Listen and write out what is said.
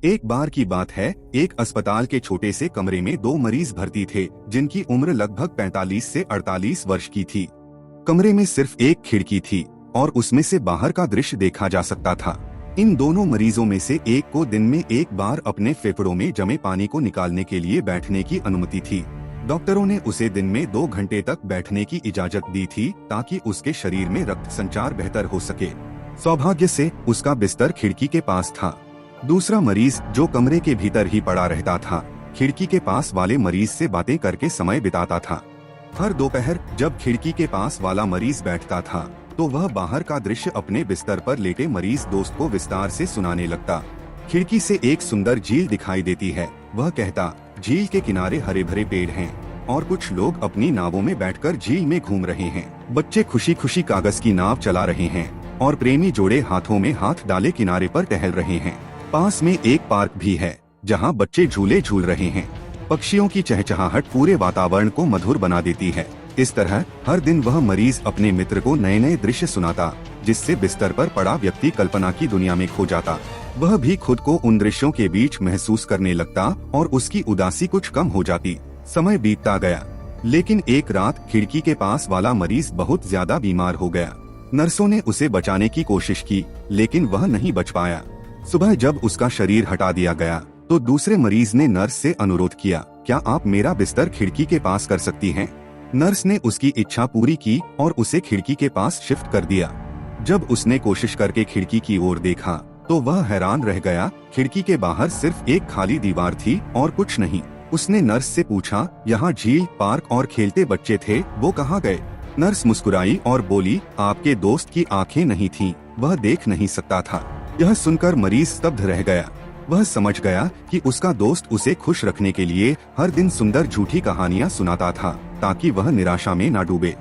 एक बार की बात है, एक अस्पताल के छोटे से कमरे में दो मरीज भर्ती थे जिनकी उम्र लगभग 45 से 48 वर्ष की थी। कमरे में सिर्फ एक खिड़की थी और उसमें से बाहर का दृश्य देखा जा सकता था। इन दोनों मरीजों में से एक को दिन में एक बार अपने फेफड़ों में जमे पानी को निकालने के लिए बैठने की अनुमति थी। डॉक्टरों ने उसे दिन में 2 घंटे तक बैठने की इजाजत दी थी ताकि उसके शरीर में रक्त संचार बेहतर हो सके। सौभाग्य से उसका बिस्तर खिड़की के पास था। दूसरा मरीज जो कमरे के भीतर ही पड़ा रहता था, खिड़की के पास वाले मरीज से बातें करके समय बिताता था। हर दोपहर जब खिड़की के पास वाला मरीज बैठता था तो वह बाहर का दृश्य अपने बिस्तर पर लेटे मरीज दोस्त को विस्तार से सुनाने लगता। खिड़की से एक सुंदर झील दिखाई देती है, वह कहता। झील के किनारे हरे भरे पेड़ हैं और कुछ लोग अपनी नावों में बैठकर झील में घूम रहे हैं। बच्चे खुशी खुशी कागज की नाव चला रहे हैं और प्रेमी जोड़े हाथों में हाथ डाले किनारे पर टहल रहे हैं। पास में एक पार्क भी है जहां बच्चे झूले झूल रहे हैं। पक्षियों की चहचहाहट पूरे वातावरण को मधुर बना देती है। इस तरह हर दिन वह मरीज अपने मित्र को नए नए दृश्य सुनाता, जिससे बिस्तर पर पड़ा व्यक्ति कल्पना की दुनिया में खो जाता। वह भी खुद को उन दृश्यों के बीच महसूस करने लगता और उसकी उदासी कुछ कम हो जाती। समय बीतता गया, लेकिन एक रात खिड़की के पास वाला मरीज बहुत ज्यादा बीमार हो गया। नर्सों ने उसे बचाने की कोशिश की, लेकिन वह नहीं बच पाया। सुबह जब उसका शरीर हटा दिया गया तो दूसरे मरीज ने नर्स से अनुरोध किया, क्या आप मेरा बिस्तर खिड़की के पास कर सकती हैं? नर्स ने उसकी इच्छा पूरी की और उसे खिड़की के पास शिफ्ट कर दिया। जब उसने कोशिश करके खिड़की की ओर देखा तो वह हैरान रह गया। खिड़की के बाहर सिर्फ एक खाली दीवार थी और कुछ नहीं। उसने नर्स से पूछा, यहाँ झील, पार्क और खेलते बच्चे थे, वो कहाँ गए? नर्स मुस्कुराई और बोली, आपके दोस्त की आंखें नहीं थीं, वह देख नहीं सकता था। यह सुनकर मरीज स्तब्ध रह गया। वह समझ गया कि उसका दोस्त उसे खुश रखने के लिए हर दिन सुंदर झूठी कहानियाँ सुनाता था ताकि वह निराशा में न डूबे।